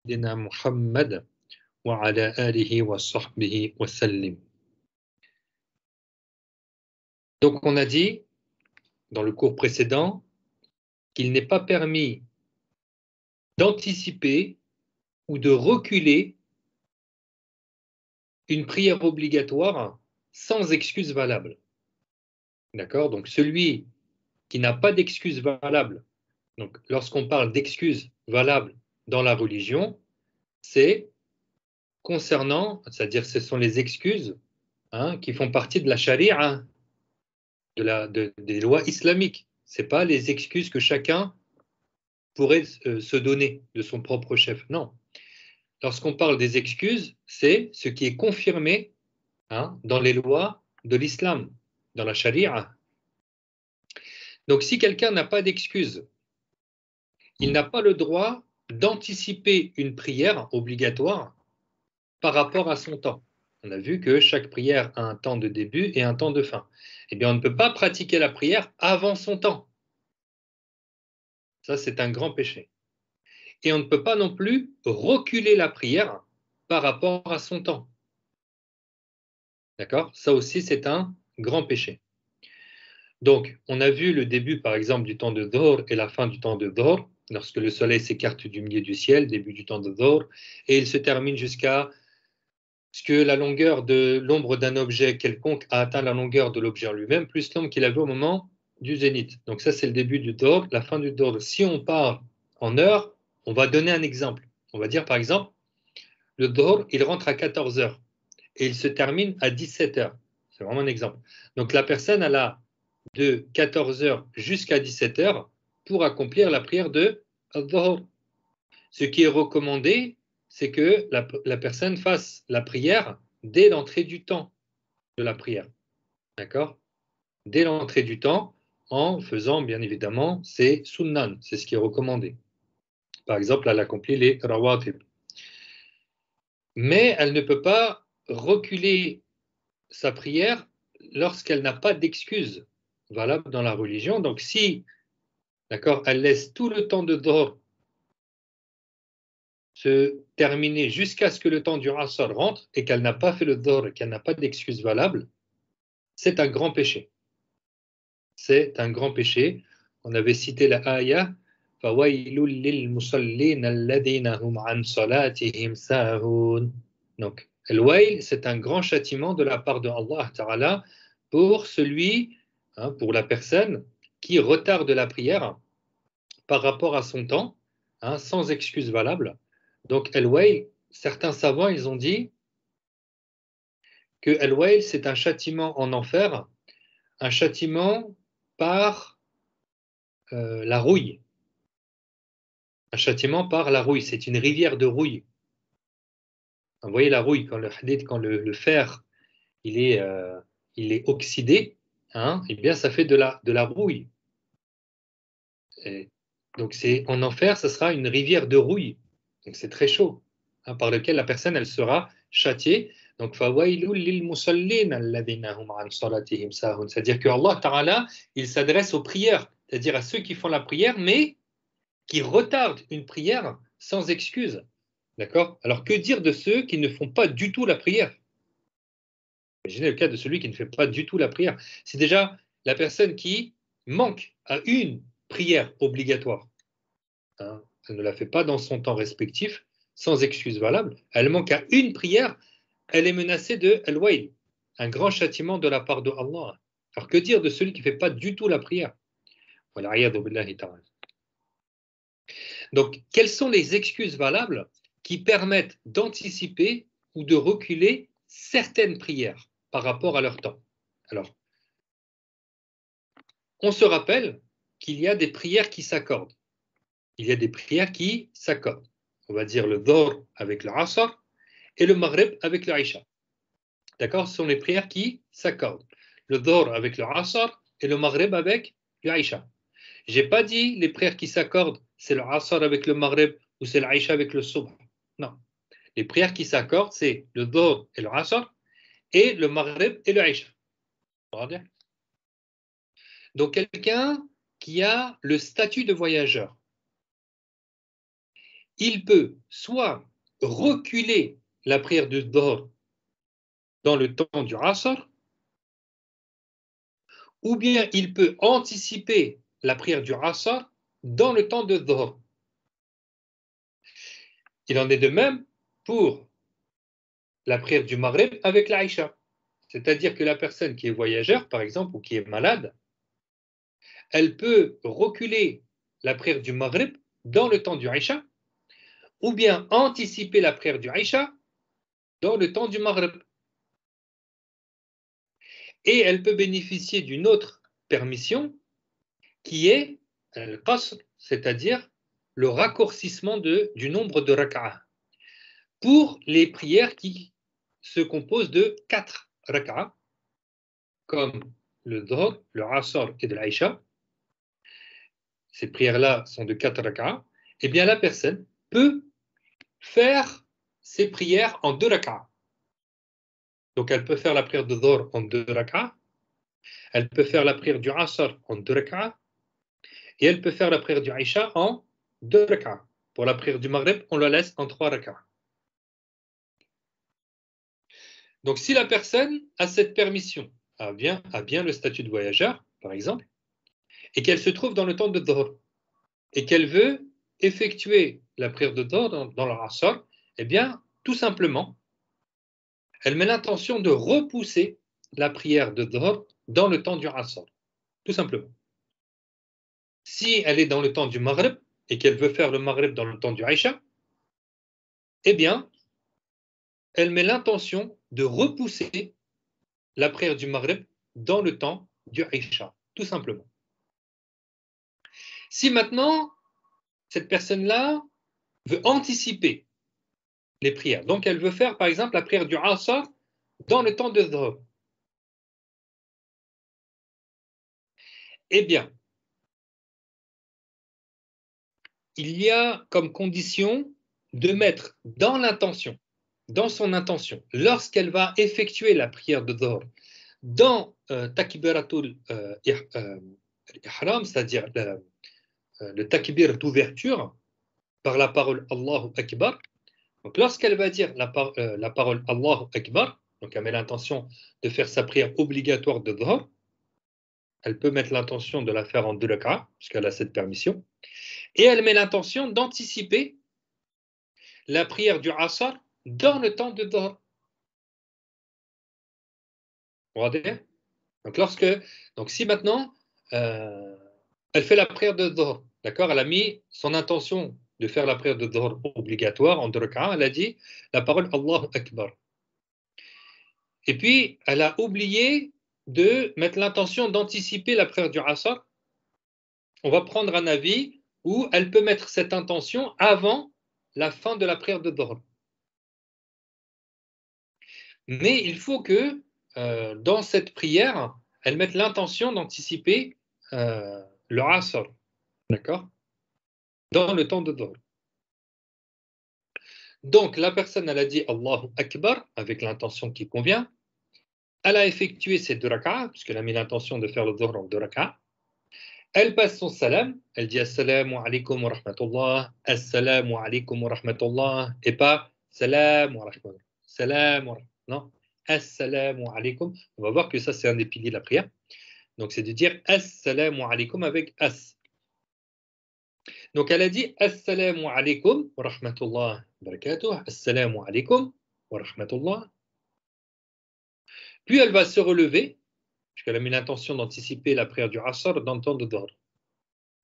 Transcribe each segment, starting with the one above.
سيدنا محمد وعلى آله وصحبه وسلم. Donc on a dit dans le cours précédent qu'il n'est pas permis d'anticiper ou de reculer une prière obligatoire sans excuse valable. D'accord? Donc celui qui n'a pas d'excuse valable, donc lorsqu'on parle d'excuses valables dans la religion, c'est concernant, c'est-à-dire ce sont les excuses qui font partie de la charia, des lois islamiques. Ce n'est pas les excuses que chacun pourrait se donner de son propre chef. Non. Lorsqu'on parle des excuses, c'est ce qui est confirmé dans les lois de l'islam, dans la charia. Donc si quelqu'un n'a pas d'excuse, il n'a pas le droit d'anticiper une prière obligatoire par rapport à son temps. On a vu que chaque prière a un temps de début et un temps de fin. Eh bien, on ne peut pas pratiquer la prière avant son temps. Ça, c'est un grand péché. Et on ne peut pas non plus reculer la prière par rapport à son temps. D'accord? Ça aussi, c'est un grand péché. Donc, on a vu le début, par exemple, du temps de Dhuhr et la fin du temps de Dhuhr, lorsque le soleil s'écarte du milieu du ciel, début du temps de Dhuhr, et il se termine jusqu'à ce que la longueur de l'ombre d'un objet quelconque a atteint la longueur de l'objet en lui-même, plus l'ombre qu'il avait au moment du zénith. Donc ça, c'est le début du Dhuhr, la fin du Dhuhr. Si on part en heure, on va donner un exemple. On va dire, par exemple, le Dhuhr, il rentre à 14 heures et il se termine à 17 heures. C'est vraiment un exemple. Donc la personne, elle a de 14 heures jusqu'à 17 heures pour accomplir la prière de Dhuhr. Ce qui est recommandé, c'est que la personne fasse la prière dès l'entrée du temps de la prière. D'accord? Dès l'entrée du temps, en faisant bien évidemment ses sunnan, c'est ce qui est recommandé. Par exemple, elle accomplit les rawatib. Mais elle ne peut pas reculer sa prière lorsqu'elle n'a pas d'excuse valable dans la religion. Donc si, d'accord, elle laisse tout le temps de Dhuhr se terminer jusqu'à ce que le temps du Asr rentre et qu'elle n'a pas fait le Dhuhr et qu'elle n'a pas d'excuse valable, c'est un grand péché. C'est un grand péché. On avait cité la ayah فَوَيْلٌ لِلْمُصَلِّينَ الَّذِينَ هُمْ عَنْ صَلَاتِهِمْ سَاهُونَ. Donc, al-wayl, c'est un grand châtiment de la part de Allah Ta'ala pour celui, pour la personne qui retarde la prière par rapport à son temps, sans excuse valable. Donc, al-wayl, certains savants, ils ont dit que al-wayl, c'est un châtiment en enfer, un châtiment par la rouille. Un châtiment par la rouille, c'est une rivière de rouille. Vous voyez la rouille, quand le fer il est oxydé, eh bien ça fait de la rouille. Et donc en enfer, ça sera une rivière de rouille. Donc c'est très chaud, par lequel la personne elle sera châtiée. Donc c'est-à-dire que Allah Ta'ala, il s'adresse aux prières, c'est-à-dire à ceux qui font la prière, mais qui retardent une prière sans excuse. D'accord? Alors que dire de ceux qui ne font pas du tout la prière? Imaginez le cas de celui qui ne fait pas du tout la prière. C'est déjà la personne qui manque à une prière obligatoire. Elle ne la fait pas dans son temps respectif, sans excuse valable. Elle manque à une prière, elle est menacée de al-wayl, un grand châtiment de la part de Allah. Alors que dire de celui qui ne fait pas du tout la prière? Donc, quelles sont les excuses valables qui permettent d'anticiper ou de reculer certaines prières par rapport à leur temps? Alors, on se rappelle qu'il y a des prières qui s'accordent. Il y a des prières qui s'accordent. On va dire le Dhuhr avec le Asr et le Maghrib avec le Isha. D'accord? Ce sont les prières qui s'accordent. Le Dhuhr avec le Asr et le Maghrib avec le Isha. Je n'ai pas dit les prières qui s'accordent, c'est le Asr avec le Maghrib ou c'est le Isha avec le Subh. Non. Les prières qui s'accordent, c'est le Dhuhr et le Asr et le Maghrib et le Isha. Donc quelqu'un qui a le statut de voyageur, il peut soit reculer la prière du Dhuhr dans le temps du Asr, ou bien il peut anticiper la prière du Asr dans le temps de Dhuhr. Il en est de même pour la prière du Maghrib avec l'Aïcha. C'est-à-dire que la personne qui est voyageur, par exemple, ou qui est malade, elle peut reculer la prière du Maghrib dans le temps du Aïcha, ou bien anticiper la prière du Aïcha dans le temps du Maghrib. Et elle peut bénéficier d'une autre permission qui est le qasr, c'est-à-dire le raccourcissement du nombre de rak'ah pour les prières qui se composent de 4 rak'ah, comme le Dhuhr, le Asr et de l'Aïcha. Ces prières-là sont de 4 rak'ah. Eh bien, la personne peut faire ces prières en 2 rak'ah. Donc, elle peut faire la prière de Dhuhr en 2 rak'ah, elle peut faire la prière du Asr en 2 rak'ah, et elle peut faire la prière du Aïcha en 2 rak'ah. Pour la prière du Maghrib, on la laisse en 3 rak'ah. Donc, si la personne a cette permission, a bien le statut de voyageur, par exemple, et qu'elle se trouve dans le temps de Dhuhr, et qu'elle veut effectuer la prière de Dhuhr dans le Asr, eh bien, tout simplement, elle met l'intention de repousser la prière de Dhuhr dans le temps du Asr, tout simplement. Si elle est dans le temps du Maghrib et qu'elle veut faire le Maghrib dans le temps du Aïcha, eh bien, elle met l'intention de repousser la prière du Maghrib dans le temps du Aïcha, tout simplement. Si maintenant, cette personne-là veut anticiper les prières, donc elle veut faire par exemple la prière du Asr dans le temps de Dhuhr, eh bien, il y a comme condition de mettre dans son intention, lorsqu'elle va effectuer la prière de Dhuhr, dans Takbiratul Ihram, c'est-à-dire le takbir d'ouverture par la parole Allahu Akbar. Donc lorsqu'elle va dire la parole Allahu Akbar, donc elle met l'intention de faire sa prière obligatoire de Dhuhr, elle peut mettre l'intention de la faire en 2 rak'ah, puisqu'elle a cette permission, et elle met l'intention d'anticiper la prière du Asr dans le temps de Dhuhr. Donc si maintenant elle fait la prière de Dhuhr, d'accord, elle a mis son intention de faire la prière de Dhuhr obligatoire en 2 rak'ah, elle a dit la parole Allahu Akbar. Et puis elle a oublié de mettre l'intention d'anticiper la prière du Asr. On va prendre un avis où elle peut mettre cette intention avant la fin de la prière de Dhuhr. Mais il faut que dans cette prière, elle mette l'intention d'anticiper le Asr, d'accord, dans le temps de Dhuhr. Donc la personne, elle a dit Allahu Akbar avec l'intention qui convient. Elle a effectué ses 2 rak'ah, puisqu'elle a mis l'intention de faire le Dhuhr en 2 rak'ah. Elle passe son salam, elle dit Assalamu alaikum wa rahmatullah, Assalamu alaikum wa rahmatullah, et pas Salam wa rahmatullah, Salam wa rahmatullah. Non, Assalamu alaikum. On va voir que ça, c'est un des piliers de la prière. Donc, c'est de dire Assalamu alaikum avec As. Donc, elle a dit Assalamu alaikum wa rahmatullah barakatuh, Assalamu alaikum wa rahmatullah. Puis, elle va se relever, puisqu'elle a mis l'intention d'anticiper la prière du Asr dans le temps de Dhuhr.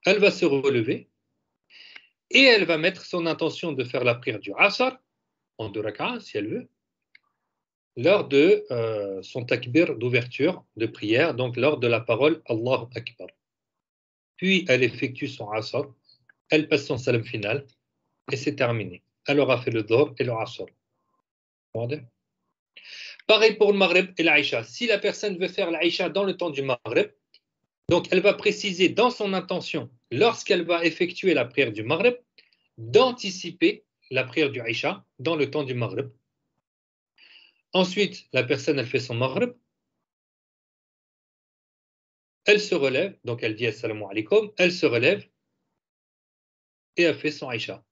Elle va se relever et elle va mettre son intention de faire la prière du Asr en 2 rak'ah, si elle veut, lors de son takbir d'ouverture de prière, donc lors de la parole Allahu Akbar. Puis elle effectue son Asr, elle passe son salam final et c'est terminé. Elle aura fait le Dhuhr et le Asr. Pareil pour le Maghrib et l'Aïcha. Si la personne veut faire l'Aïcha dans le temps du Maghrib, donc elle va préciser dans son intention, lorsqu'elle va effectuer la prière du Maghrib, d'anticiper la prière du Aïcha dans le temps du Maghrib. Ensuite, la personne, elle fait son Maghrib, elle se relève, donc elle dit Assalamu alaikum, elle se relève et elle fait son Aïcha.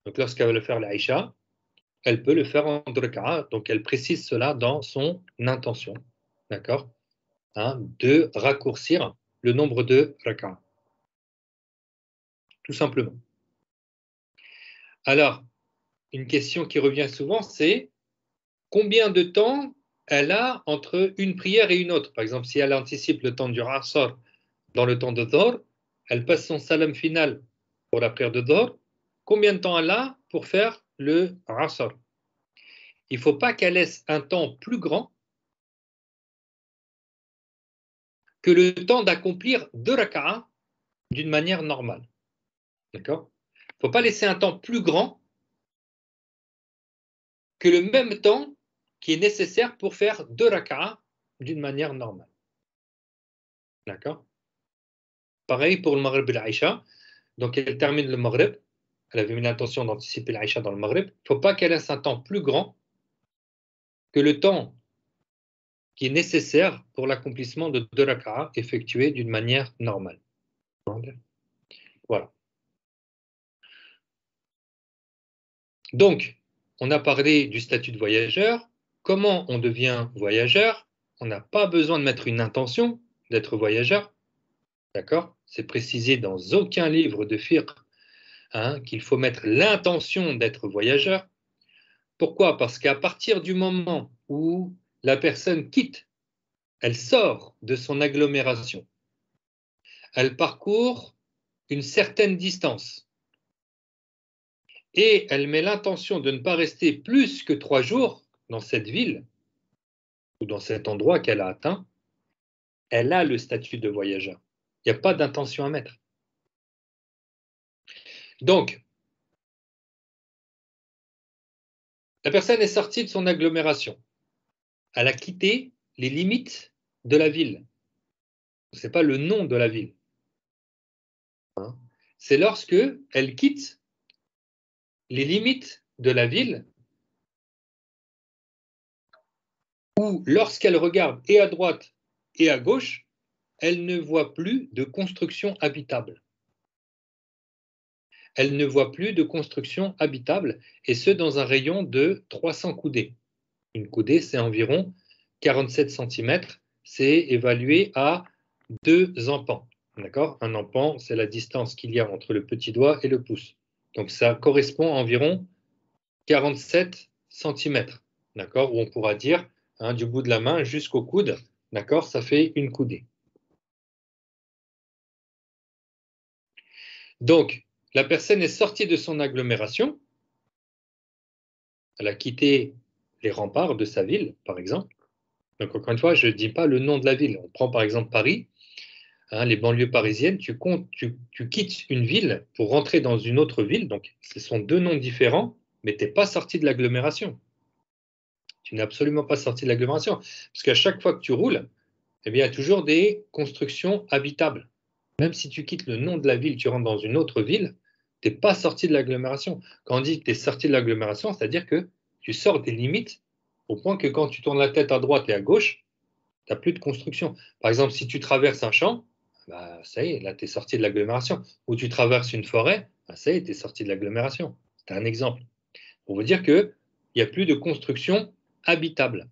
Donc lorsqu'elle va le faire l'Aïcha, elle peut le faire en 2 raka'a. Donc elle précise cela dans son intention. D'accord, hein, de raccourcir le nombre de raka'a. Tout simplement. Alors, une question qui revient souvent, c'est combien de temps elle a entre une prière et une autre. Par exemple, si elle anticipe le temps du Asr dans le temps de Dhuhr, elle passe son salam final pour la prière de Dhuhr. Combien de temps elle a pour faire le Asr? Il ne faut pas qu'elle laisse un temps plus grand que le temps d'accomplir 2 raka'a d'une manière normale. D'accord? Il ne faut pas laisser un temps plus grand que le même temps qui est nécessaire pour faire 2 raka'a d'une manière normale. D'accord? Pareil pour le Maghrib et l'Aïcha. Donc elle termine le Maghrib. Elle avait mis l'intention d'anticiper l'Aïcha dans le Maghrib. Il ne faut pas qu'elle laisse un temps plus grand que le temps qui est nécessaire pour l'accomplissement de 2 raka'a effectués d'une manière normale. Voilà. Donc, on a parlé du statut de voyageur. Comment on devient voyageur? On n'a pas besoin de mettre une intention d'être voyageur. D'accord? C'est précisé dans aucun livre de fiqh qu'il faut mettre l'intention d'être voyageur. Pourquoi? Parce qu'à partir du moment où la personne quitte, elle sort de son agglomération, elle parcourt une certaine distance et elle met l'intention de ne pas rester plus que 3 jours dans cette ville ou dans cet endroit qu'elle a atteint, elle a le statut de voyageur. Il n'y a pas d'intention à mettre. Donc, la personne est sortie de son agglomération. Elle a quitté les limites de la ville. Ce n'est pas le nom de la ville. C'est lorsque elle quitte les limites de la ville où, lorsqu'elle regarde et à droite et à gauche, elle ne voit plus de construction habitable. Elle ne voit plus de construction habitable, et ce dans un rayon de 300 coudées. Une coudée, c'est environ 47 cm, c'est évalué à 2 empans. D'accord? Un empan, c'est la distance qu'il y a entre le petit doigt et le pouce. Donc ça correspond à environ 47 cm. D'accord? Ou on pourra dire du bout de la main jusqu'au coude. D'accord? Ça fait une coudée. Donc, la personne est sortie de son agglomération. Elle a quitté les remparts de sa ville, par exemple. Donc, encore une fois, je ne dis pas le nom de la ville. On prend par exemple Paris. Les banlieues parisiennes, tu quittes une ville pour rentrer dans une autre ville. Donc, ce sont 2 noms différents, mais tu n'es pas sorti de l'agglomération. Tu n'es absolument pas sorti de l'agglomération. Parce qu'à chaque fois que tu roules, eh bien, il y a toujours des constructions habitables. Même si tu quittes le nom de la ville, tu rentres dans une autre ville, tu n'es pas sorti de l'agglomération. Quand on dit que tu es sorti de l'agglomération, c'est-à-dire que tu sors des limites au point que quand tu tournes la tête à droite et à gauche, tu n'as plus de construction. Par exemple, si tu traverses un champ, bah, ça y est, là, tu es sorti de l'agglomération. Ou tu traverses une forêt, bah, ça y est, tu es sorti de l'agglomération. C'est un exemple. Pour vous dire qu'il n'y a plus de construction habitable.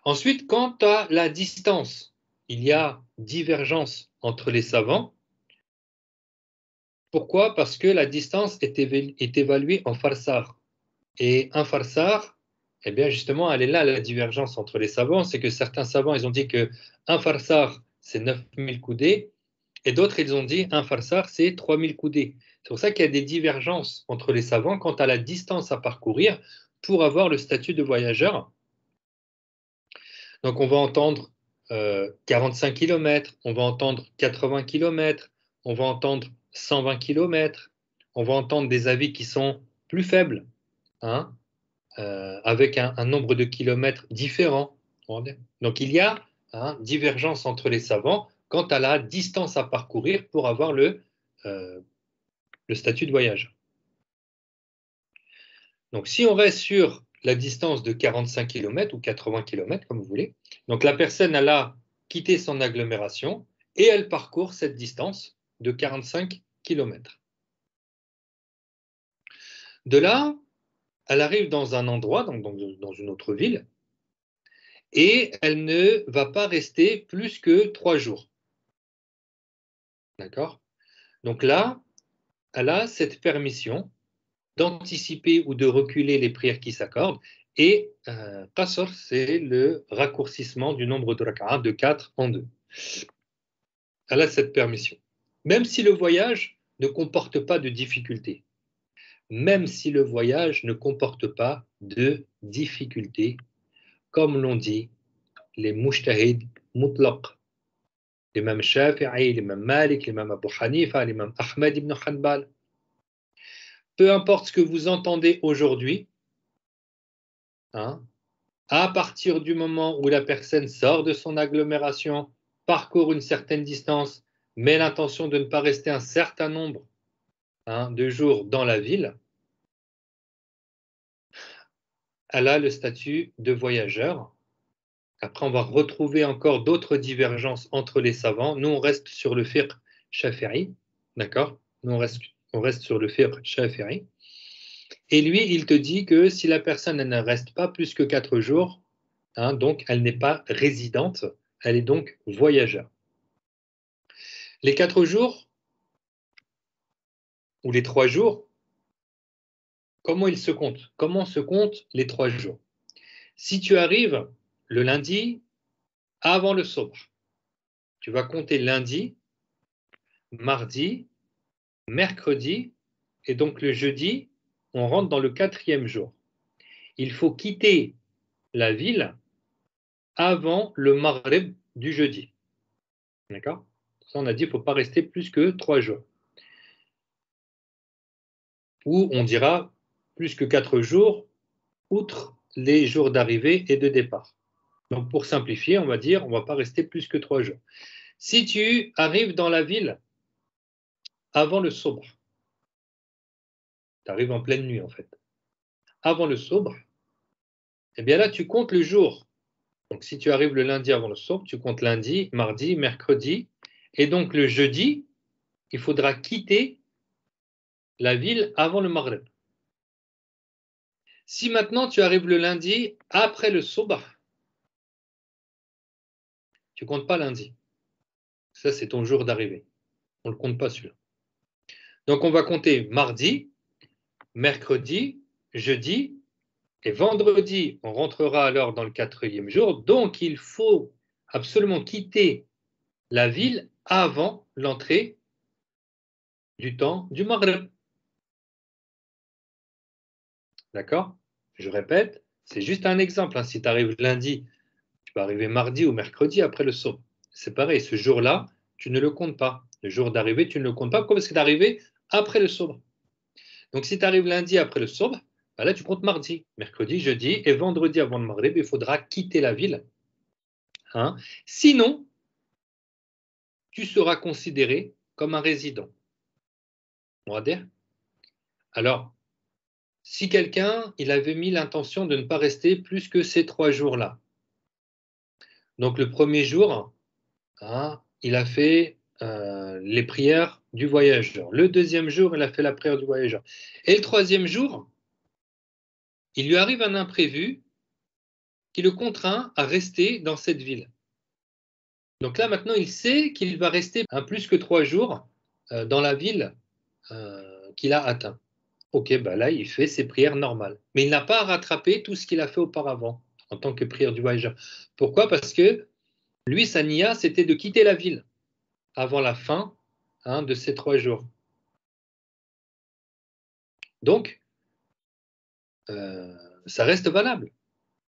Ensuite, quant à la distance, il y a divergence entre les savants. Pourquoi? Parce que la distance est évaluée en farsar. Et un farsar, eh bien justement, elle est là la divergence entre les savants. C'est que certains savants, ils ont dit qu'un farsar, c'est 9000 coudées, et d'autres, ils ont dit un farsar, c'est 3000 coudées. C'est pour ça qu'il y a des divergences entre les savants quant à la distance à parcourir pour avoir le statut de voyageur. Donc on va entendre 45 km, on va entendre 80 km, on va entendre 120 km, on va entendre des avis qui sont plus faibles, avec un nombre de kilomètres différent. Donc il y a divergence entre les savants quant à la distance à parcourir pour avoir le statut de voyage. Donc si on reste sur la distance de 45 km ou 80 km, comme vous voulez, donc la personne elle a quitté son agglomération et elle parcourt cette distance de 45 km. De là, elle arrive dans un endroit, donc dans une autre ville, et elle ne va pas rester plus que 3 jours. D'accord? Donc là, elle a cette permission d'anticiper ou de reculer les prières qui s'accordent. Et qasr, c'est le raccourcissement du nombre de rak'a de 4 en 2. Elle a cette permission. Même si le voyage ne comporte pas de difficultés. Même si le voyage ne comporte pas de difficultés, comme l'ont dit les mujtahid mutlaq, l'imam Shafi'i, l'imam Malik, l'imam Abu Hanifa, l'imam Ahmed ibn Hanbal. Peu importe ce que vous entendez aujourd'hui, hein, à partir du moment où la personne sort de son agglomération, parcourt une certaine distance, met l'intention de ne pas rester un certain nombre de jours dans la ville, elle a le statut de voyageur. Après, on va retrouver encore d'autres divergences entre les savants. Nous, on reste sur le fiqh shafi'i, d'accord? Nous, on reste sur le fiqh shafi'i. Et lui, il te dit que si la personne elle ne reste pas plus que 4 jours, donc elle n'est pas résidente, elle est donc voyageur. Les 4 jours ou les 3 jours, comment ils se comptent? Comment se comptent les 3 jours? Si tu arrives le lundi avant le sobh, tu vas compter lundi, mardi, mercredi, et donc le jeudi, on rentre dans le 4e jour. Il faut quitter la ville avant le maghrib du jeudi. D'accord? Ça, on a dit qu'il ne faut pas rester plus que 3 jours. Ou on dira plus que 4 jours, outre les jours d'arrivée et de départ. Donc pour simplifier, on va dire on ne va pas rester plus que 3 jours. Si tu arrives dans la ville avant le sobh, tu arrives en pleine nuit en fait, avant le sobh, eh bien là tu comptes le jour. Donc si tu arrives le lundi avant le sobh, tu comptes lundi, mardi, mercredi, et donc le jeudi, il faudra quitter la ville avant le maghrib. Si maintenant tu arrives le lundi après le sobh, tu ne comptes pas lundi. Ça, c'est ton jour d'arrivée. On ne le compte pas celui-là. Donc on va compter mardi, mercredi, jeudi, et vendredi, on rentrera alors dans le 4e jour. Donc il faut absolument quitter la ville avant l'entrée du temps du Maghreb. D'accord? Je répète, c'est juste un exemple. Si tu arrives lundi, tu peux arriver mardi ou mercredi après le saut. C'est pareil, ce jour-là, tu ne le comptes pas. Le jour d'arrivée, tu ne le comptes pas. Pourquoi? Parce que tu es arrivé après le saut. Donc si tu arrives lundi après le saut, là tu comptes mardi, mercredi, jeudi et vendredi avant le Maghreb, il faudra quitter la ville. Sinon, tu seras considéré comme un résident. On va dire. Alors, si quelqu'un, il avait mis l'intention de ne pas rester plus que ces 3 jours-là. Donc le premier jour, il a fait les prières du voyageur. Le deuxième jour, il a fait la prière du voyageur. Et le troisième jour, il lui arrive un imprévu qui le contraint à rester dans cette ville. Donc là, maintenant, il sait qu'il va rester plus que 3 jours dans la ville qu'il a atteint. Ok, là, il fait ses prières normales. Mais il n'a pas rattrapé tout ce qu'il a fait auparavant en tant que prière du voyageur. Pourquoi? Parce que lui, sa niya, c'était de quitter la ville avant la fin de ces 3 jours. Donc, ça reste valable.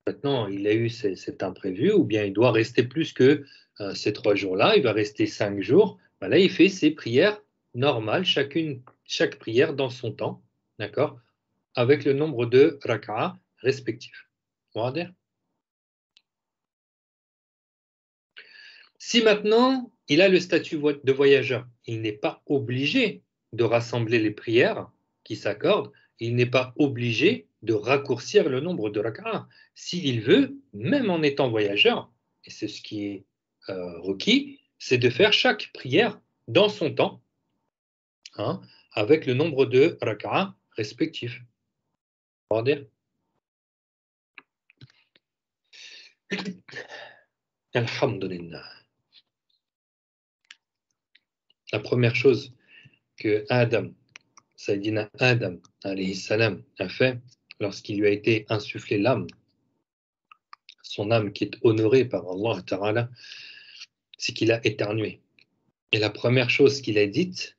Maintenant, il a eu cet imprévu, ou bien il doit rester plus que ces 3 jours-là, il va rester 5 jours. Là, il fait ses prières normales, chaque prière dans son temps, d'accord, avec le nombre de rak'a respectifs. On va dire. Si maintenant, il a le statut de voyageur, il n'est pas obligé de rassembler les prières qui s'accordent, il n'est pas obligé de raccourcir le nombre de rak'a. S'il veut, même en étant voyageur, et c'est ce qui est requis, c'est de faire chaque prière dans son temps, avec le nombre de rak'a respectifs. On va dire. Alhamdulillah. La première chose que Adam, Sayyidina Adam, alayhi salam, a fait lorsqu'il lui a été insufflé l'âme, son âme qui est honorée par Allah Ta'ala, c'est qu'il a éternué. Et la première chose qu'il a dite,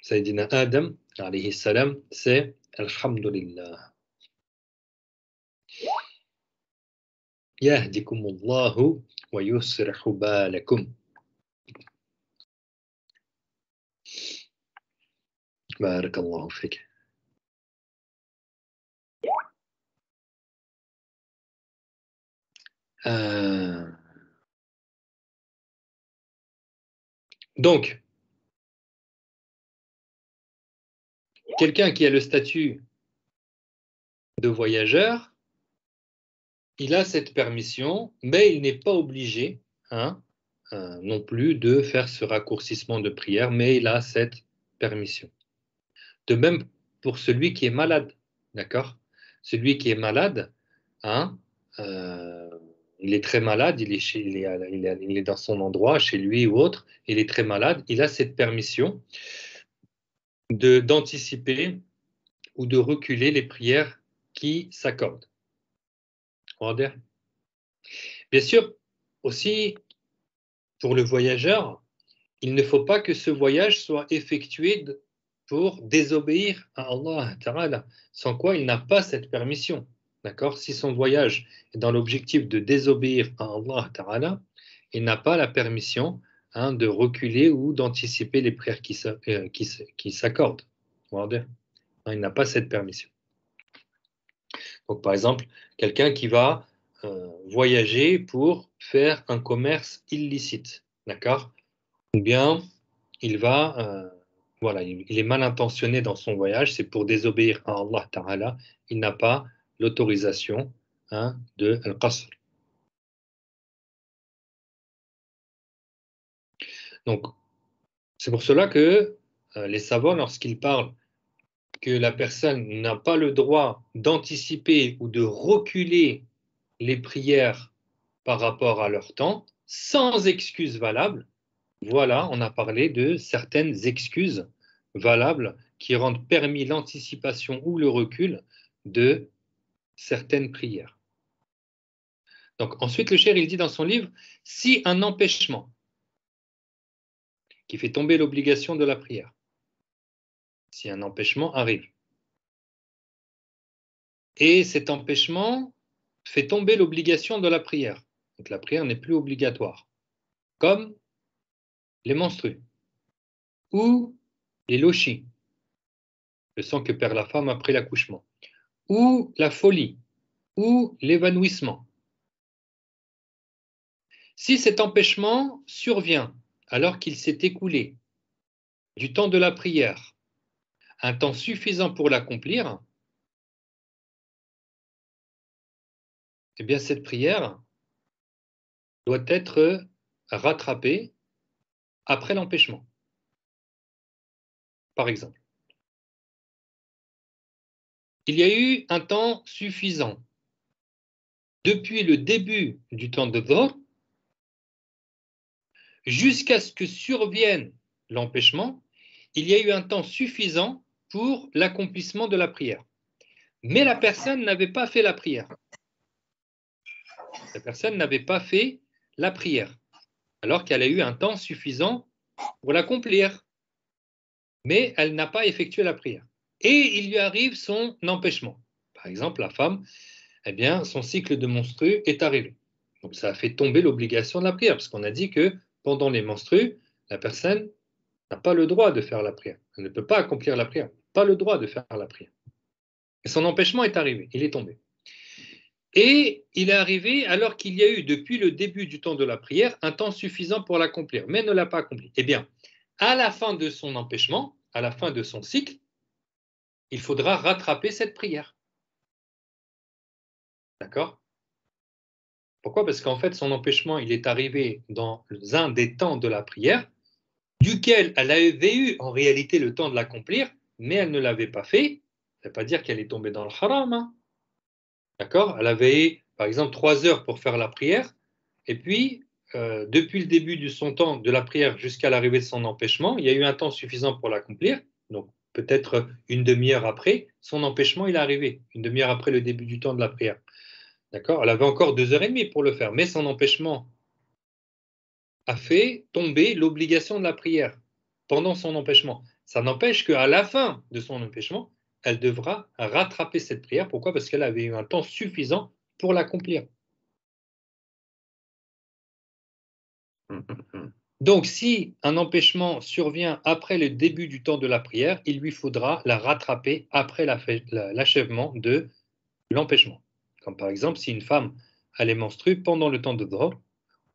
Sayyidina Adam, alayhi salam, c'est Alhamdulillah. Yahdikumullahu wa yusrihu balakum. Barakallahu fik. Donc, quelqu'un qui a le statut de voyageur, il a cette permission, mais il n'est pas obligé non plus de faire ce raccourcissement de prière, mais il a cette permission. De même pour celui qui est malade, d'accord? Celui qui est malade, il est très malade, il est dans son endroit, chez lui ou autre, il est très malade, il a cette permission d'anticiper ou de reculer les prières qui s'accordent. Bien sûr, aussi, pour le voyageur, il ne faut pas que ce voyage soit effectué pour désobéir à Allah Ta'ala, sans quoi il n'a pas cette permission. D'accord? Si son voyage est dans l'objectif de désobéir à Allah Ta'ala, il n'a pas la permission de reculer ou d'anticiper les prières qui s'accordent. Il n'a pas cette permission. Donc, par exemple, quelqu'un qui va voyager pour faire un commerce illicite, d'accord? Ou bien il va, il est mal intentionné dans son voyage, c'est pour désobéir à Allah Ta'ala, il n'a pas l'autorisation de Al-Qasr. Donc, c'est pour cela que les savants, lorsqu'ils parlent que la personne n'a pas le droit d'anticiper ou de reculer les prières par rapport à leur temps, sans excuse valable, voilà, on a parlé de certaines excuses valables qui rendent permis l'anticipation ou le recul de certaines prières. Donc ensuite, le cheikh, il dit dans son livre, si un empêchement qui fait tomber l'obligation de la prière, si un empêchement arrive, et cet empêchement fait tomber l'obligation de la prière, donc la prière n'est plus obligatoire, comme les menstrues ou les lochis, le sang que perd la femme après l'accouchement, ou la folie, ou l'évanouissement. Si cet empêchement survient alors qu'il s'est écoulé du temps de la prière, un temps suffisant pour l'accomplir, eh bien cette prière doit être rattrapée après l'empêchement. Par exemple, il y a eu un temps suffisant depuis le début du temps de Dhuhr jusqu'à ce que survienne l'empêchement, il y a eu un temps suffisant pour l'accomplissement de la prière. Mais la personne n'avait pas fait la prière. La personne n'avait pas fait la prière, alors qu'elle a eu un temps suffisant pour l'accomplir. Mais elle n'a pas effectué la prière. Et il lui arrive son empêchement. Par exemple, la femme, eh bien, son cycle de menstrues est arrivé. Donc ça a fait tomber l'obligation de la prière, parce qu'on a dit que pendant les menstrues, la personne n'a pas le droit de faire la prière. Elle ne peut pas accomplir la prière, pas le droit de faire la prière. Et son empêchement est arrivé, il est tombé. Et il est arrivé alors qu'il y a eu, depuis le début du temps de la prière, un temps suffisant pour l'accomplir, mais ne l'a pas accompli. Eh bien, à la fin de son empêchement, à la fin de son cycle, il faudra rattraper cette prière. D'accord? Pourquoi? Parce qu'en fait, son empêchement, il est arrivé dans un des temps de la prière, duquel elle avait eu en réalité le temps de l'accomplir, mais elle ne l'avait pas fait, ça ne veut pas dire qu'elle est tombée dans le haram. Hein. D'accord? Elle avait, par exemple, 3 heures pour faire la prière, et puis, depuis le début de son temps de la prière jusqu'à l'arrivée de son empêchement, il y a eu un temps suffisant pour l'accomplir. Donc, peut-être une demi-heure après, son empêchement, il est arrivé, une demi-heure après le début du temps de la prière. D'accord? Elle avait encore 2 heures et demie pour le faire, mais son empêchement a fait tomber l'obligation de la prière pendant son empêchement. Ça n'empêche qu'à la fin de son empêchement, elle devra rattraper cette prière. Pourquoi? Parce qu'elle avait eu un temps suffisant pour l'accomplir. Donc, si un empêchement survient après le début du temps de la prière, il lui faudra la rattraper après l'achèvement de l'empêchement. Comme par exemple, si une femme allait menstruer pendant le temps de Dhuhr,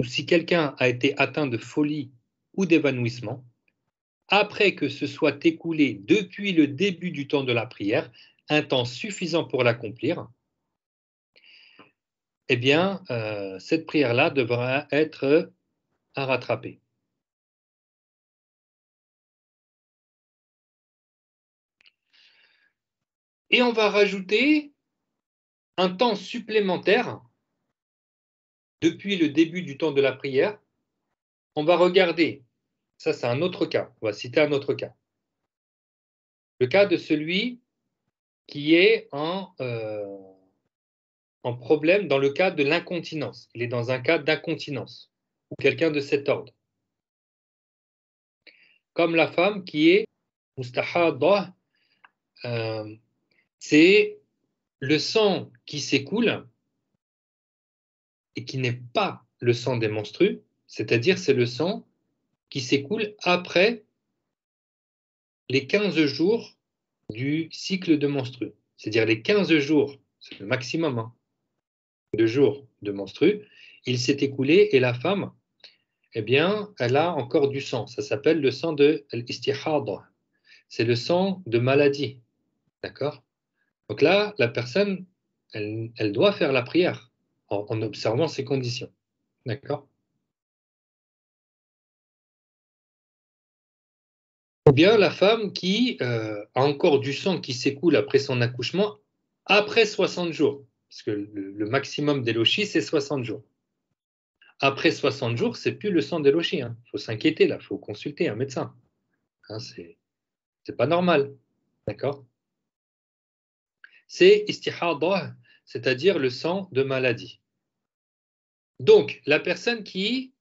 ou si quelqu'un a été atteint de folie ou d'évanouissement, après que ce soit écoulé depuis le début du temps de la prière, un temps suffisant pour l'accomplir, eh bien, cette prière-là devra être à rattraper. Et on va rajouter un temps supplémentaire depuis le début du temps de la prière. On va regarder, ça c'est un autre cas, on va citer un autre cas. Le cas de celui qui est en problème dans le cas de l'incontinence. Il est dans un cas d'incontinence, ou quelqu'un de cet ordre. Comme la femme qui est mustahada, c'est le sang qui s'écoule et qui n'est pas le sang des menstrues, c'est-à-dire c'est le sang qui s'écoule après les 15 jours du cycle de menstrues. C'est-à-dire les 15 jours, c'est le maximum de jours de menstrues, il s'est écoulé et la femme, eh bien, elle a encore du sang. Ça s'appelle le sang de l'istihada. C'est le sang de maladie. D'accord? Donc là, la personne, elle doit faire la prière en observant ces conditions. D'accord? Ou bien la femme qui a encore du sang qui s'écoule après son accouchement après 60 jours. Parce que le maximum d'Elochi, c'est 60 jours. Après 60 jours, c'est plus le sang d'Elochi. Il faut s'inquiéter là, il faut consulter un médecin. C'est pas normal. D'accord? C'est istihada, c'est-à-dire le sang de maladie. Donc, la personne qui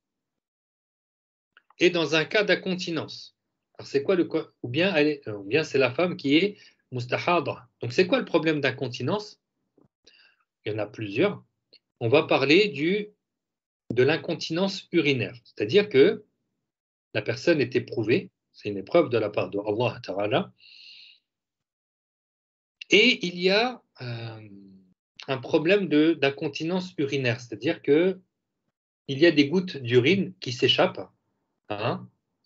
est dans un cas d'incontinence. Alors, c'est quoi ou bien c'est la femme qui est mustahada. Donc, c'est quoi le problème d'incontinence? Il y en a plusieurs. On va parler de l'incontinence urinaire. C'est-à-dire que la personne est éprouvée, c'est une épreuve de la part de Allah Ta'ala, et il y a un problème d'incontinence urinaire, c'est-à-dire que il y a des gouttes d'urine qui s'échappent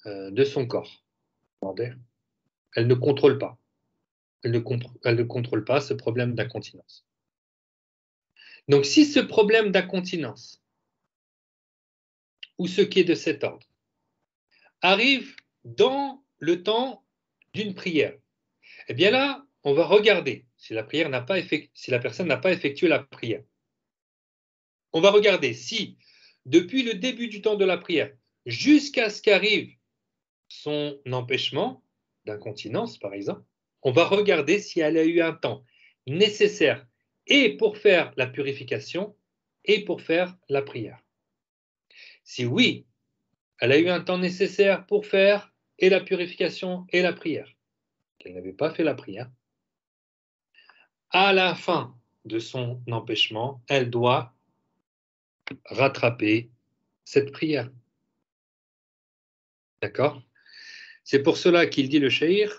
de son corps. Elle ne contrôle pas. Elle ne contrôle pas ce problème d'incontinence. Donc, si ce problème d'incontinence, ou ce qui est de cet ordre, arrive dans le temps d'une prière, eh bien là, on va regarder si la personne n'a pas effectué la prière. On va regarder si, depuis le début du temps de la prière, jusqu'à ce qu'arrive son empêchement d'incontinence, par exemple, on va regarder si elle a eu un temps nécessaire et pour faire la purification et pour faire la prière. Si oui, elle a eu un temps nécessaire pour faire et la purification et la prière, qu'elle n'avait pas fait la prière, à la fin de son empêchement, elle doit rattraper cette prière. D'accord? C'est pour cela qu'il dit le shaykh,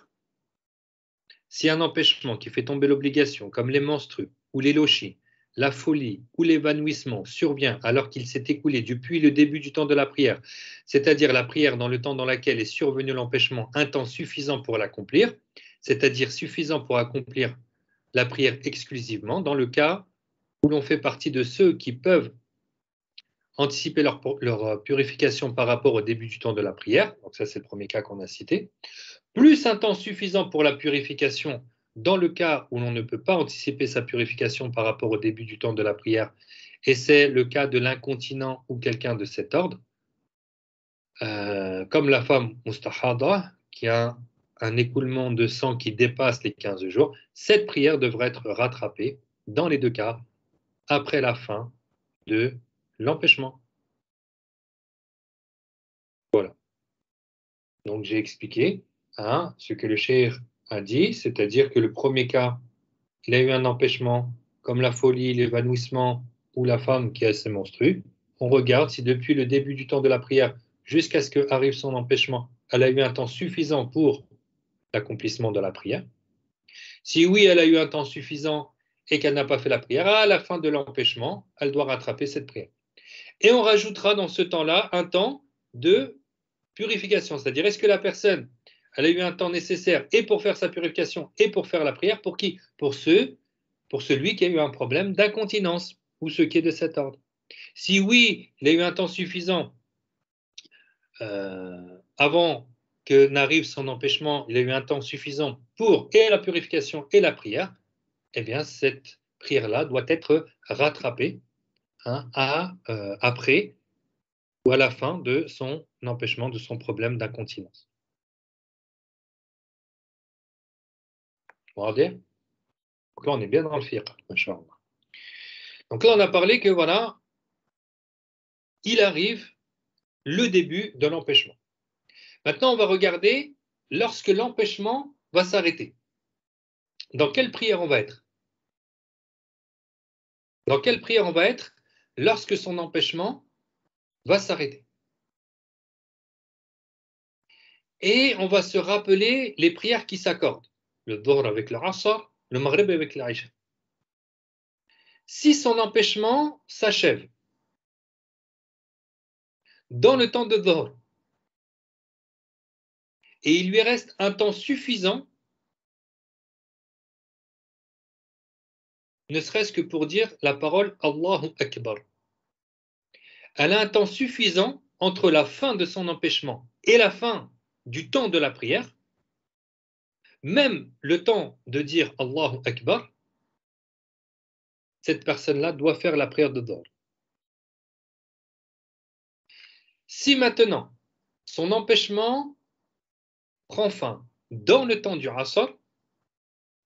si un empêchement qui fait tomber l'obligation, comme les menstrues ou les lochis, la folie ou l'évanouissement survient alors qu'il s'est écoulé depuis le début du temps de la prière, c'est-à-dire la prière dans le temps dans lequel est survenu l'empêchement, un temps suffisant pour l'accomplir, c'est-à-dire suffisant pour accomplir la prière exclusivement, dans le cas où l'on fait partie de ceux qui peuvent anticiper leur purification par rapport au début du temps de la prière, donc ça c'est le premier cas qu'on a cité, plus un temps suffisant pour la purification dans le cas où l'on ne peut pas anticiper sa purification par rapport au début du temps de la prière, et c'est le cas de l'incontinent ou quelqu'un de cet ordre, comme la femme mustahada, qui a un écoulement de sang qui dépasse les 15 jours, cette prière devrait être rattrapée, dans les deux cas, après la fin de l'empêchement. Voilà. Donc j'ai expliqué ce que le cheikh a dit, c'est-à-dire que le premier cas, il a eu un empêchement, comme la folie, l'évanouissement ou la femme qui a ses menstrues. On regarde si depuis le début du temps de la prière jusqu'à ce qu'arrive son empêchement, elle a eu un temps suffisant pour l'accomplissement de la prière. Si oui, elle a eu un temps suffisant et qu'elle n'a pas fait la prière, à la fin de l'empêchement, elle doit rattraper cette prière. Et on rajoutera dans ce temps-là un temps de purification, c'est-à-dire est-ce que la personne, elle a eu un temps nécessaire et pour faire sa purification et pour faire la prière, pour qui? Pour celui qui a eu un problème d'incontinence ou ce qui est de cet ordre. Si oui, il a eu un temps suffisant avant que n'arrive son empêchement, il a eu un temps suffisant pour et la purification et la prière, eh bien cette prière-là doit être rattrapée après ou à la fin de son empêchement, de son problème d'incontinence. Regardez. Donc là, on est bien dans le fiqh, machallah. Donc là, on a parlé que voilà, il arrive le début de l'empêchement. Maintenant, on va regarder lorsque l'empêchement va s'arrêter. Dans quelle prière on va être? Dans quelle prière on va être lorsque son empêchement va s'arrêter? Et on va se rappeler les prières qui s'accordent. Le Dhuhr avec le Asr, le Maghrib avec l'Aïcha. Si son empêchement s'achève dans le temps de Dhuhr, et il lui reste un temps suffisant, ne serait-ce que pour dire la parole Allahu Akbar. Elle a un temps suffisant entre la fin de son empêchement et la fin du temps de la prière, même le temps de dire Allahu Akbar, cette personne-là doit faire la prière de Dhuhr. Si maintenant son empêchement prend fin dans le temps du Asr,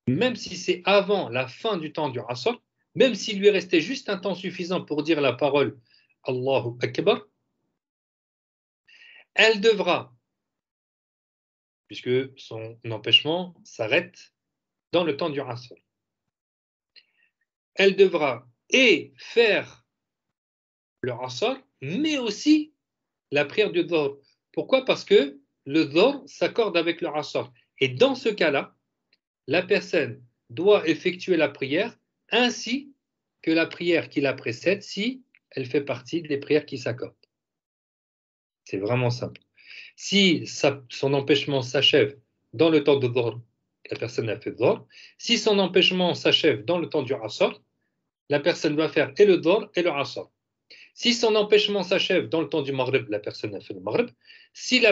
même si c'est avant la fin du temps du Asr, même s'il lui restait juste un temps suffisant pour dire la parole Allahu Akbar, elle devra, puisque son empêchement s'arrête dans le temps du Asr, elle devra et faire le Asr, mais aussi la prière du Dhuhr. Pourquoi? Parce que le Dhuhr s'accorde avec le Asr. Et dans ce cas-là, la personne doit effectuer la prière ainsi que la prière qui la précède si elle fait partie des prières qui s'accordent. C'est vraiment simple. Si son empêchement s'achève dans le temps de Dhuhr, la personne a fait Dhuhr. Si son empêchement s'achève dans le temps du Asr, la personne doit faire et le Dhuhr et le Asr. Si son empêchement s'achève dans le temps du Maghrib, la personne a fait le Maghrib. Si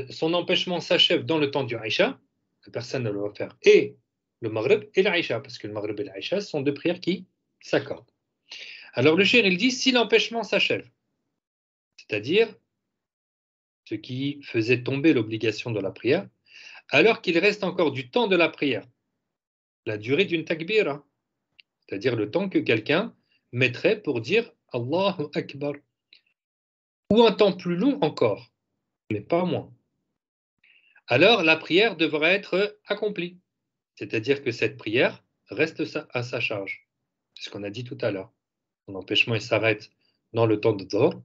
son empêchement s'achève dans le temps du Aïcha, la personne doit faire et le Maghrib et l'Aïcha, parce que le Maghrib et l'Aïcha sont deux prières qui s'accordent. Alors le cheikh, il dit, si l'empêchement s'achève, c'est-à-dire ce qui faisait tomber l'obligation de la prière, alors qu'il reste encore du temps de la prière, la durée d'une takbira, c'est-à-dire le temps que quelqu'un mettrait pour dire Allahu Akbar, ou un temps plus long encore, mais pas moins. Alors la prière devra être accomplie, c'est-à-dire que cette prière reste à sa charge. C'est ce qu'on a dit tout à l'heure. Son empêchement s'arrête dans le temps de Dhuhr,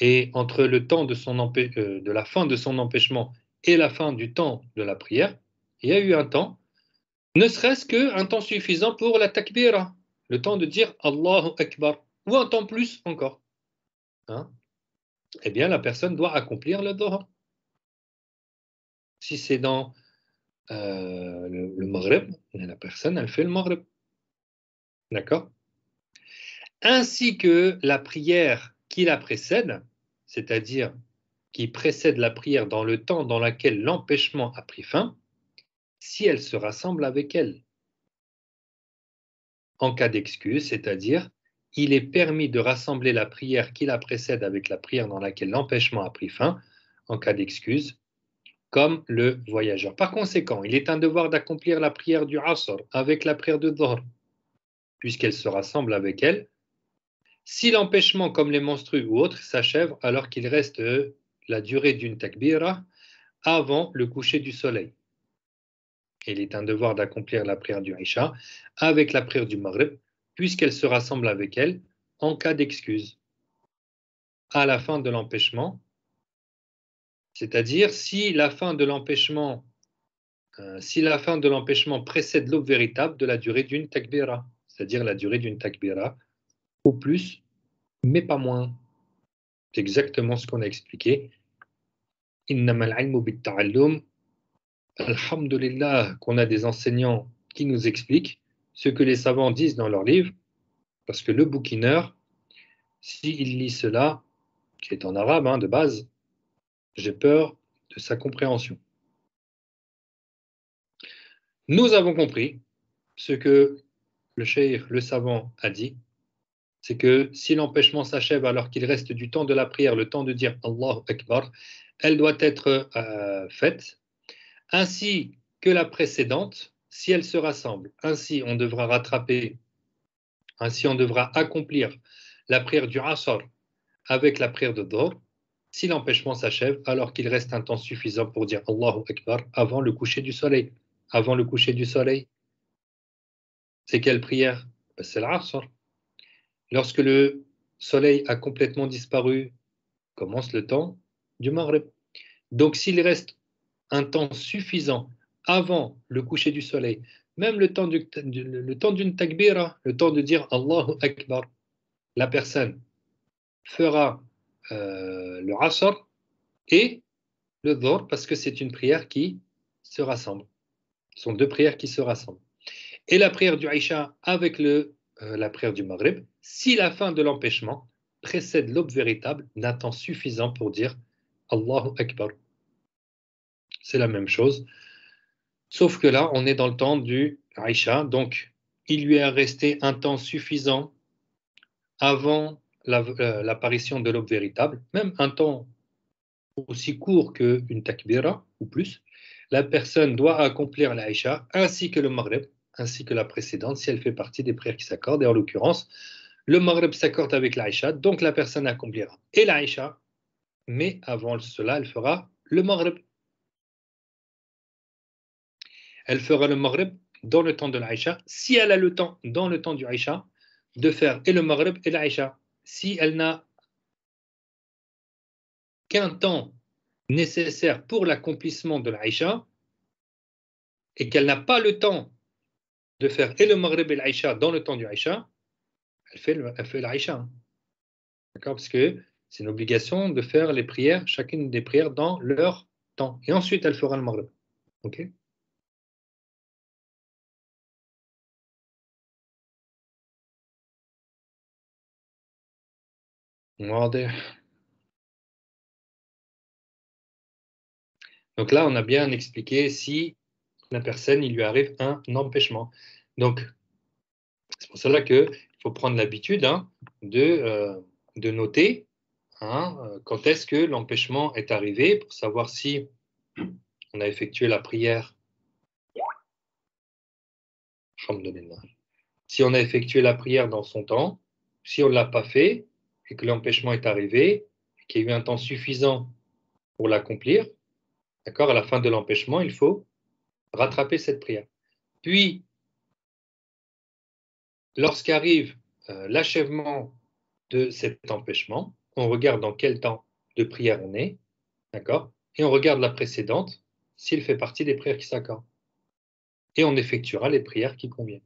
et entre le temps de la fin de son empêchement et la fin du temps de la prière, il y a eu un temps, ne serait-ce qu'un temps suffisant pour la takbira, le temps de dire Allahu Akbar, ou un temps plus encore. Eh bien, la personne doit accomplir le Dhuhr. Si c'est dans le Maghrib, la personne, elle fait le Maghrib. D'accord? Ainsi que la prière qui la précède, c'est-à-dire qui précède la prière dans le temps dans lequel l'empêchement a pris fin, si elle se rassemble avec elle. En cas d'excuse, c'est-à-dire, il est permis de rassembler la prière qui la précède avec la prière dans laquelle l'empêchement a pris fin, en cas d'excuse, comme le voyageur. Par conséquent, il est un devoir d'accomplir la prière du Asr avec la prière de Dhuhr, puisqu'elle se rassemble avec elle, si l'empêchement, comme les menstrues ou autres, s'achève alors qu'il reste la durée d'une takbira avant le coucher du soleil. Il est un devoir d'accomplir la prière du Isha avec la prière du Maghrib, puisqu'elle se rassemble avec elle en cas d'excuse. À la fin de l'empêchement, c'est-à-dire si la fin de l'empêchement précède l'aube véritable de la durée d'une takbira, c'est-à-dire la durée d'une takbira, ou plus, mais pas moins. C'est exactement ce qu'on a expliqué. Innamal ilmu bit-ta'allum. Alhamdulillah qu'on a des enseignants qui nous expliquent ce que les savants disent dans leurs livres, parce que le bouquineur, s'il lit cela, qui est en arabe de base, j'ai peur de sa compréhension. Nous avons compris ce que le cheikh, le savant, a dit, c'est que si l'empêchement s'achève alors qu'il reste du temps de la prière, le temps de dire Allahu Akbar, elle doit être faite, ainsi que la précédente, si elle se rassemble. Ainsi, on devra accomplir la prière du Asr avec la prière de Dhuhr, si l'empêchement s'achève alors qu'il reste un temps suffisant pour dire Allahu Akbar avant le coucher du soleil. Avant le coucher du soleil, c'est quelle prière? C'est l'Asr. Lorsque le soleil a complètement disparu, commence le temps du Maghrib. Donc s'il reste un temps suffisant avant le coucher du soleil, même le temps d'une takbira, le temps de dire Allahu Akbar, la personne fera le Asr et le Dhuhr parce que c'est une prière qui se rassemble. Ce sont deux prières qui se rassemblent. Et la prière du Isha avec la prière du Maghrib, si la fin de l'empêchement précède l'aube véritable d'un temps suffisant pour dire Allahu Akbar. C'est la même chose. Sauf que là, on est dans le temps du Isha, donc il lui est resté un temps suffisant avant l'apparition de l'aube véritable, même un temps aussi court qu'une takbira ou plus. La personne doit accomplir l'Aïcha ainsi que le Maghrib, ainsi que la précédente, si elle fait partie des prières qui s'accordent. Et en l'occurrence, le Maghrib s'accorde avec l'Aïcha, donc la personne accomplira et l'Aïcha, mais avant cela, elle fera le Maghrib. Elle fera le Maghrib dans le temps de l'Aïcha, si elle a le temps, dans le temps du Aïcha, de faire et le Maghrib et l'Aïcha. Si elle n'a qu'un temps nécessaire pour l'accomplissement de l'Aïcha et qu'elle n'a pas le temps de faire et le Maghrib et l'Aïcha dans le temps du Aïcha, elle fait l'Aïcha. D'accord? Parce que c'est une obligation de faire les prières, chacune des prières dans leur temps. Et ensuite, elle fera le Maghrib. Ok? Donc là, on a bien expliqué si la personne, il lui arrive un empêchement. Donc, c'est pour cela qu'il faut prendre l'habitude de noter quand est-ce que l'empêchement est arrivé pour savoir si on a effectué la prière. Si on a effectué la prière dans son temps, si on ne l'a pas fait et que l'empêchement est arrivé, et qu'il y a eu un temps suffisant pour l'accomplir, d'accord, à la fin de l'empêchement, il faut rattraper cette prière. Puis, lorsqu'arrive l'achèvement de cet empêchement, on regarde dans quel temps de prière on est, d'accord, et on regarde la précédente, s'il fait partie des prières qui s'accordent. Et on effectuera les prières qui conviennent.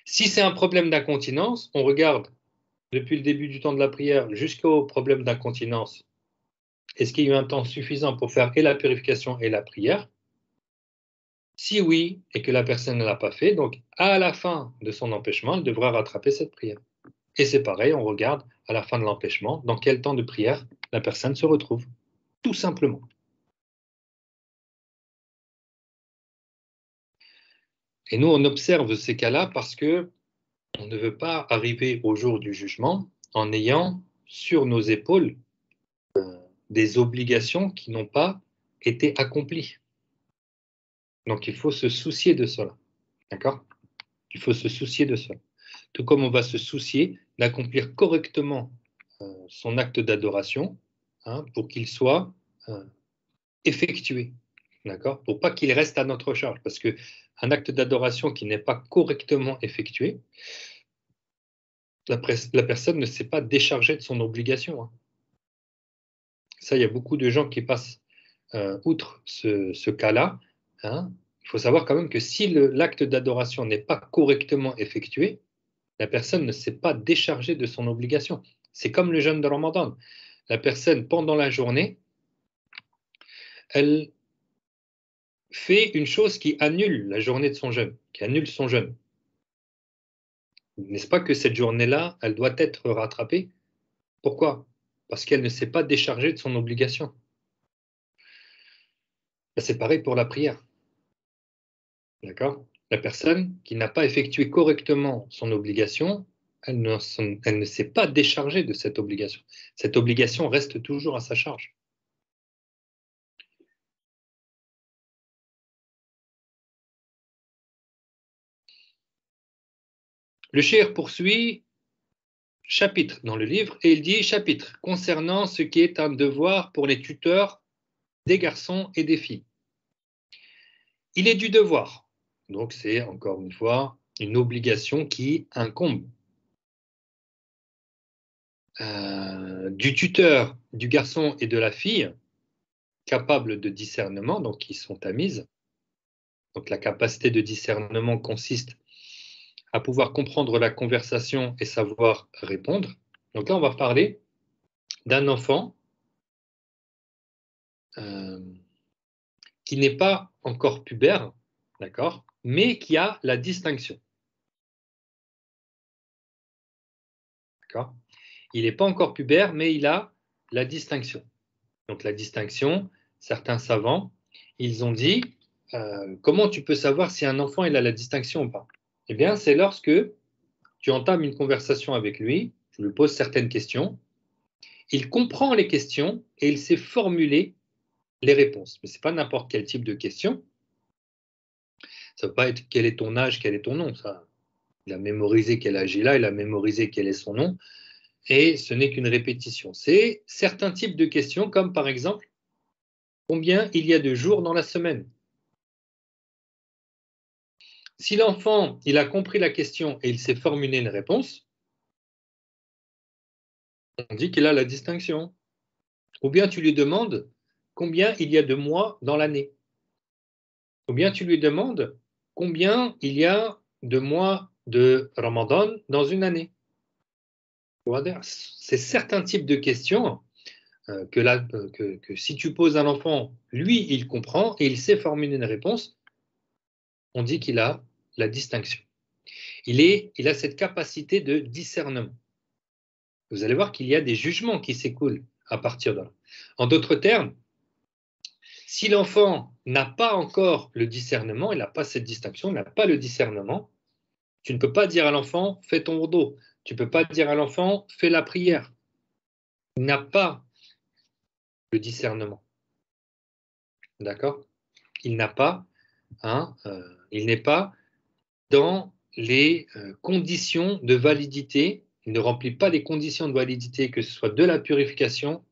Si c'est un problème d'incontinence, on regarde depuis le début du temps de la prière jusqu'au problème d'incontinence. Est-ce qu'il y a eu un temps suffisant pour faire et la purification et la prière? Si oui, et que la personne ne l'a pas fait, donc à la fin de son empêchement, elle devra rattraper cette prière. Et c'est pareil, on regarde à la fin de l'empêchement dans quel temps de prière la personne se retrouve. Tout simplement. Et nous, on observe ces cas-là parce que on ne veut pas arriver au jour du jugement en ayant sur nos épaules des obligations qui n'ont pas été accomplies. Donc, il faut se soucier de cela. D'accord? Il faut se soucier de cela. Tout comme on va se soucier d'accomplir correctement son acte d'adoration pour qu'il soit effectué. D'accord? Pour pas qu'il reste à notre charge. Parce qu'un acte d'adoration qui n'est pas correctement effectué, la personne ne s'est pas déchargée de son obligation. Ça, il y a beaucoup de gens qui passent outre ce cas-là. Il faut savoir quand même que si l'acte d'adoration n'est pas correctement effectué, la personne ne s'est pas déchargée de son obligation. C'est comme le jeûne de Ramadan. La personne, pendant la journée, elle fait une chose qui annule la journée de son jeûne, qui annule son jeûne. N'est-ce pas que cette journée-là, elle doit être rattrapée? Pourquoi? Parce qu'elle ne s'est pas déchargée de son obligation. C'est pareil pour la prière. D'accord? La personne qui n'a pas effectué correctement son obligation, elle ne s'est pas déchargée de cette obligation. Cette obligation reste toujours à sa charge. Le cheikh poursuit chapitre dans le livre et il dit chapitre concernant ce qui est un devoir pour les tuteurs des garçons et des filles. Il est du devoir, donc c'est encore une fois une obligation qui incombe du tuteur du garçon et de la fille capable de discernement, donc qui sont tamises. Donc la capacité de discernement consiste à pouvoir comprendre la conversation et savoir répondre. Donc là, on va parler d'un enfant qui n'est pas encore pubère, d'accord, mais qui a la distinction. D'accord? Il n'est pas encore pubère, mais il a la distinction. Donc la distinction, certains savants, ils ont dit, comment tu peux savoir si un enfant il a la distinction ou pas? Eh bien, c'est lorsque tu entames une conversation avec lui, tu lui poses certaines questions, il comprend les questions et il sait formuler les réponses. Mais ce n'est pas n'importe quel type de question. Ça ne veut pas être quel est ton âge, quel est ton nom. Ça, il a mémorisé quel âge il a, il a mémorisé quel est son nom, et ce n'est qu'une répétition. C'est certains types de questions, comme par exemple, combien il y a de jours dans la semaine? Si l'enfant, il a compris la question et il sait formuler une réponse, on dit qu'il a la distinction. Ou bien tu lui demandes combien il y a de mois dans l'année. Ou bien tu lui demandes combien il y a de mois de Ramadan dans une année. C'est certains types de questions que si tu poses à l'enfant, lui, il comprend et il sait formuler une réponse, on dit qu'il a la distinction. Il a cette capacité de discernement. Vous allez voir qu'il y a des jugements qui s'écoulent à partir de là. En d'autres termes, si l'enfant n'a pas encore le discernement, il n'a pas cette distinction, il n'a pas le discernement, tu ne peux pas dire à l'enfant, fais ton wudu. Tu ne peux pas dire à l'enfant, fais la prière. Il n'a pas le discernement. D'accord? Il n'a pas, il n'est pas dans les conditions de validité, il ne remplit pas les conditions de validité, que ce soit de la purification